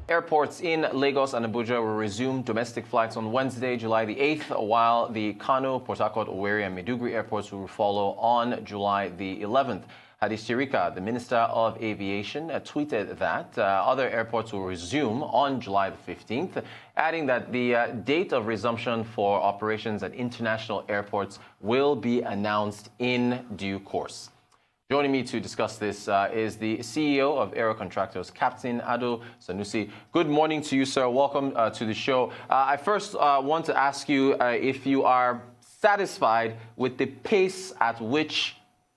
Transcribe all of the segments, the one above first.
Airports in Lagos and Abuja will resume domestic flights on Wednesday, July the 8th, while the Kano, Port Harcourt, Owerri and Maiduguri airports will follow on July the 11th. Hadi Sirika, the Minister of Aviation, tweeted that other airports will resume on July the 15th, adding that the date of resumption for operations at international airports will be announced in due course. Joining me to discuss this is the CEO of Aero Contractors, Captain Ado Sanusi. Good morning to you, sir. Welcome to the show. I first want to ask you if you are satisfied with the pace at which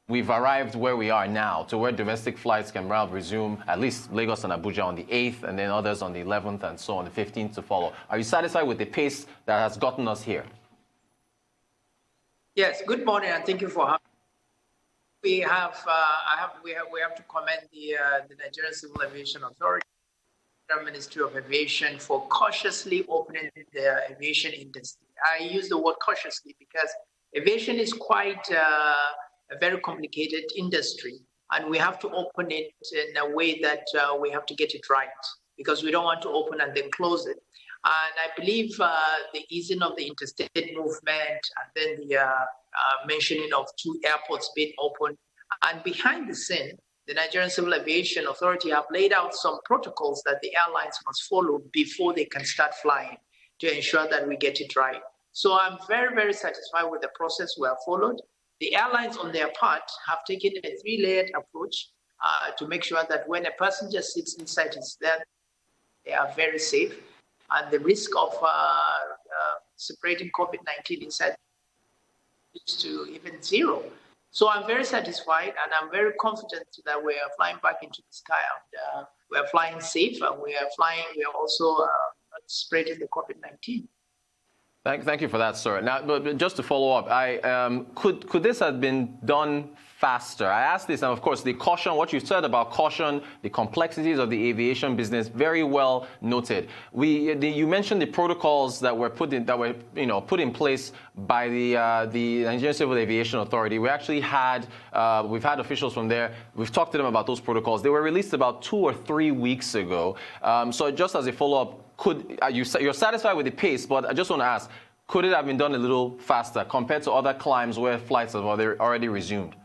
we've arrived where we are now, to where domestic flights can now resume, at least Lagos and Abuja on the 8th, and then others on the 11th, and so on the 15th to follow. Are you satisfied with the pace that has gotten us here? Yes. Good morning, and thank you for having me. We have to commend the Nigerian Civil Aviation Authority, the Ministry of Aviation, for cautiously opening the aviation industry. I use the word cautiously because aviation is quite a very complicated industry, and we have to open it in a way that we have to get it right, because we don't want to open and then close it. And I believe the easing of the interstate movement, and then the mentioning of 2 airports being open, and behind the scene, the Nigerian Civil Aviation Authority have laid out some protocols that the airlines must follow before they can start flying to ensure that we get it right. So I'm very, very satisfied with the process we have followed. The airlines on their part have taken a 3-layered approach to make sure that when a passenger sits inside his bed, they are very safe, and the risk of spreading COVID-19 inside is to even 0. So I'm very satisfied, and I'm very confident that we are flying back into the sky, and we are flying safe, and we are also not spreading the COVID-19. Thank you for that, sir. Now, but just to follow up, could this have been done faster? I asked this, and of course, the caution, what you said about caution, the complexities of the aviation business, very well noted. You mentioned the protocols that were put in place by the Nigerian Civil Aviation Authority. We actually we've had officials from there. We've talked to them about those protocols. They were released about 2 or 3 weeks ago. So just as a follow-up, you're satisfied with the pace, but I just want to ask, could it have been done a little faster compared to other climes where flights have already resumed?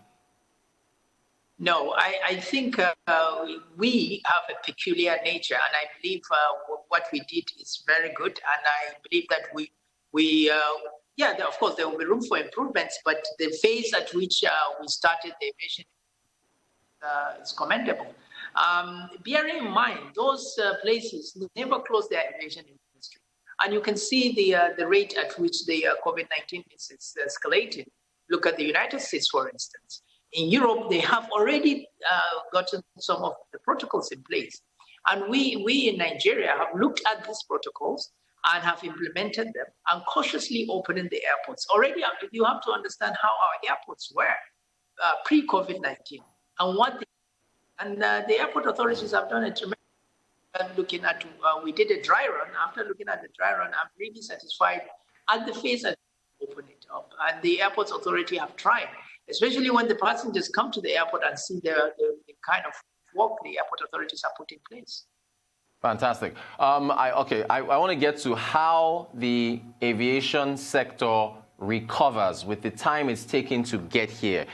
No, I think we have a peculiar nature, and I believe what we did is very good. And I believe that of course, there will be room for improvements, but the phase at which we started the aviation is commendable. Bearing in mind, those places never close their aviation industry. And you can see the rate at which the COVID-19 is escalating. Look at the United States, for instance. In Europe, they have already gotten some of the protocols in place. And we in Nigeria have looked at these protocols and have implemented them and cautiously opening the airports. Already, you have to understand how our airports were pre-COVID-19 and the airport authorities have done a tremendous looking at. We did a dry run. After looking at the dry run, I'm really satisfied at the phase that open it up. And the airports authority have tried, especially when the passengers come to the airport and see the kind of work the airport authorities have put in place. Fantastic. I want to get to how the aviation sector recovers with the time it's taken to get here.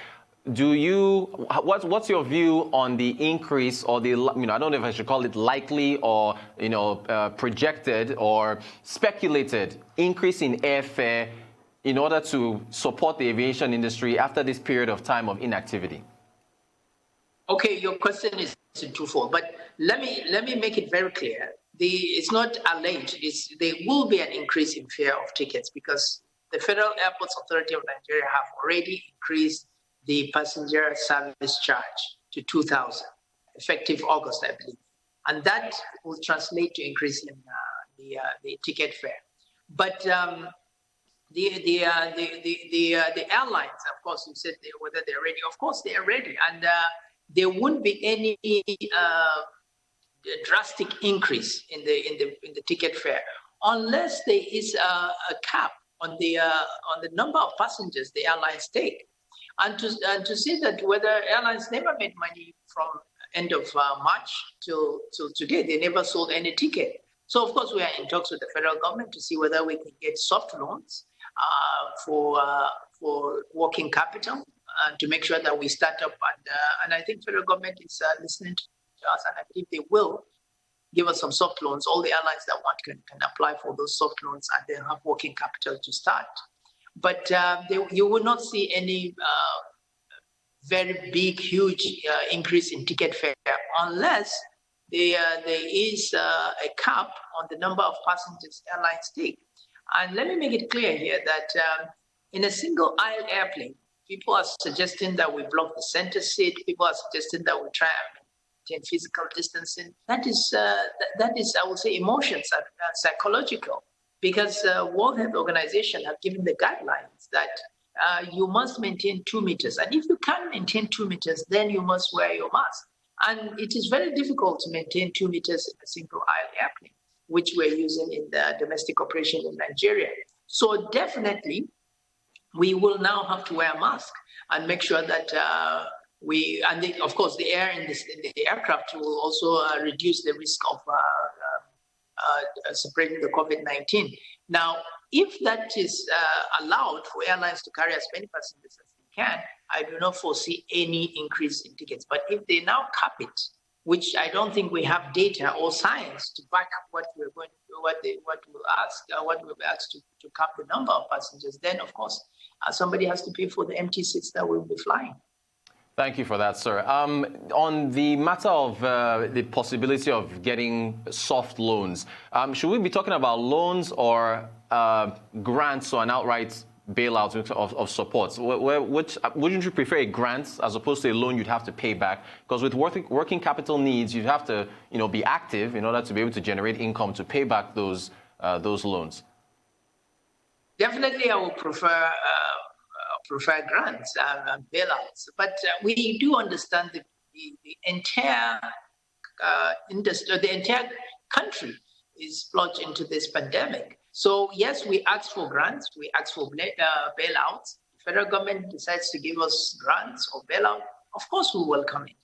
What's your view on the increase, or the, I don't know if I should call it likely or, projected or speculated increase in airfare in order to support the aviation industry after this period of time of inactivity? Okay, your question is twofold, but let me make it very clear. It's not alleged. There will be an increase in fare of tickets because the Federal Airports Authority of Nigeria have already increased the passenger service charge to 2,000, effective August, I believe, and that will translate to increase in the ticket fare. But the airlines, of course, you said whether they're ready. Of course, they are ready, and there won't be any drastic increase in the ticket fare unless there is a cap on the number of passengers the airlines take. And to say that whether airlines never made money from end of March till today. They never sold any ticket. So, of course, we are in talks with the federal government to see whether we can get soft loans for working capital to make sure that we start up. And I think federal government is listening to us, and I believe they will give us some soft loans. All the airlines that want can apply for those soft loans and then have working capital to start. But you will not see any very big, huge increase in ticket fare unless there is a cap on the number of passengers airlines take. And let me make it clear here that in a single aisle airplane, people are suggesting that we block the center seat. People are suggesting that we try and maintain physical distancing. That is, I would say, emotions, psychological, because World Health Organization have given the guidelines that you must maintain 2 meters. And if you can't maintain 2 meters, then you must wear your mask. And it is very difficult to maintain 2 meters in a single aisle airplane, which we're using in the domestic operation in Nigeria. So definitely, we will now have to wear a mask and make sure that of course, the air in the aircraft will also reduce the risk of spreading the COVID-19. Now, if that is allowed for airlines to carry as many passengers as they can, I do not foresee any increase in tickets. But if they now cap it, which I don't think we have data or science to back up what we'll ask to cap the number of passengers, then of course somebody has to pay for the empty seats that will be flying. Thank you for that, sir. On the matter of the possibility of getting soft loans, should we be talking about loans or grants or an outright bailout of support? Wouldn't you prefer a grant as opposed to a loan you'd have to pay back? Because with working capital needs, you'd have to be active in order to be able to generate income to pay back those loans. Definitely, I would prefer grants and bailouts, but we do understand the entire industry, the entire country is plunged into this pandemic. So yes, we ask for grants, we ask for bailouts. The federal government decides to give us grants or bailout, of course we welcome it.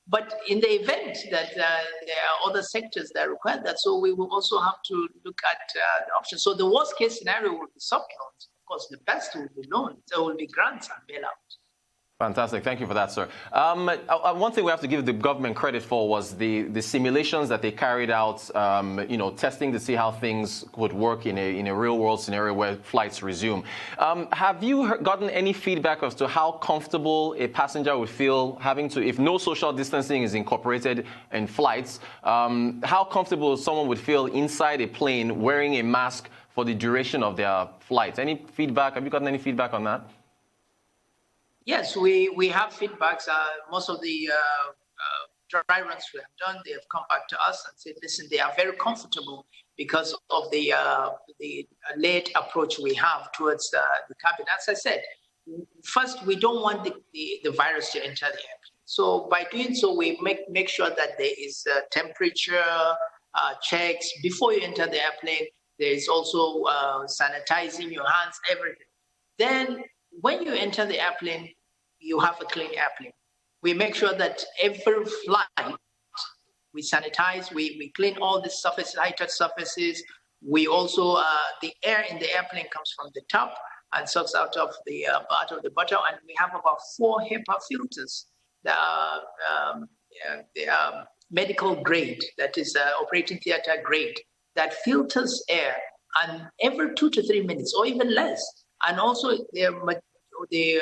But in the event that there are other sectors that require that, so we will also have to look at the options. So the worst case scenario would be soft loans. Of course, the best will be loans. There will be grants and bailouts. Fantastic. Thank you for that, sir. One thing we have to give the government credit for was the simulations that they carried out, testing to see how things would work in a real-world scenario where flights resume. Have you gotten any feedback as to how comfortable a passenger would feel having to, if no social distancing is incorporated in flights, how comfortable someone would feel inside a plane wearing a mask for the duration of their flight? Any feedback? Have you gotten any feedback on that? Yes, we have feedbacks. Most of the dry runs we have done, they have come back to us and said, listen, they are very comfortable because of the late approach we have towards the cabin. As I said, first, we don't want the virus to enter the airplane. So by doing so, we make sure that there is temperature checks before you enter the airplane. There is also sanitizing your hands, everything. Then when you enter the airplane, you have a clean airplane. We make sure that every flight, we sanitize, we clean all the surfaces, high-touch surfaces. We also, the air in the airplane comes from the top and sucks out of the bottom. And we have about 4 HEPA filters that are medical grade, that is operating theater grade, that filters air, and every 2 to 3 minutes or even less. And also the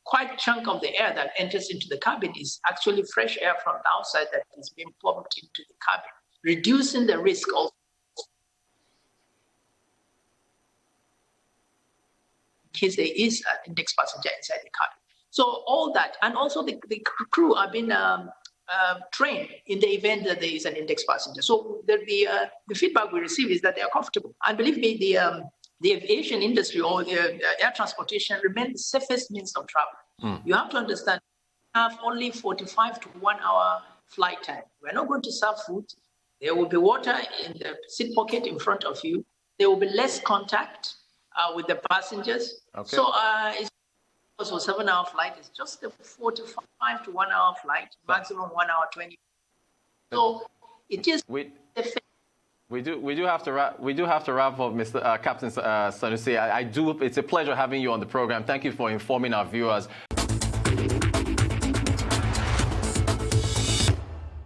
quite chunk of the air that enters into the cabin is actually fresh air from the outside that is being pumped into the cabin, reducing the risk of in case there is an index passenger inside the cabin. So all that, and also the crew are being trained in the event that there is an index passenger. So the feedback we receive is that they are comfortable. And believe me, the aviation industry or the air transportation remains the safest means of travel. You have to understand, we have only 45 to 1 hour flight time. We're not going to serve food. There will be water in the seat pocket in front of you. There will be less contact with the passengers. Okay. So So 7-hour flight is just a 4 to 5 to 1 hour flight, maximum 1 hour 20. So it is. We do have to wrap up, Mr. Captain Sanusi. It's a pleasure having you on the program. Thank you for informing our viewers.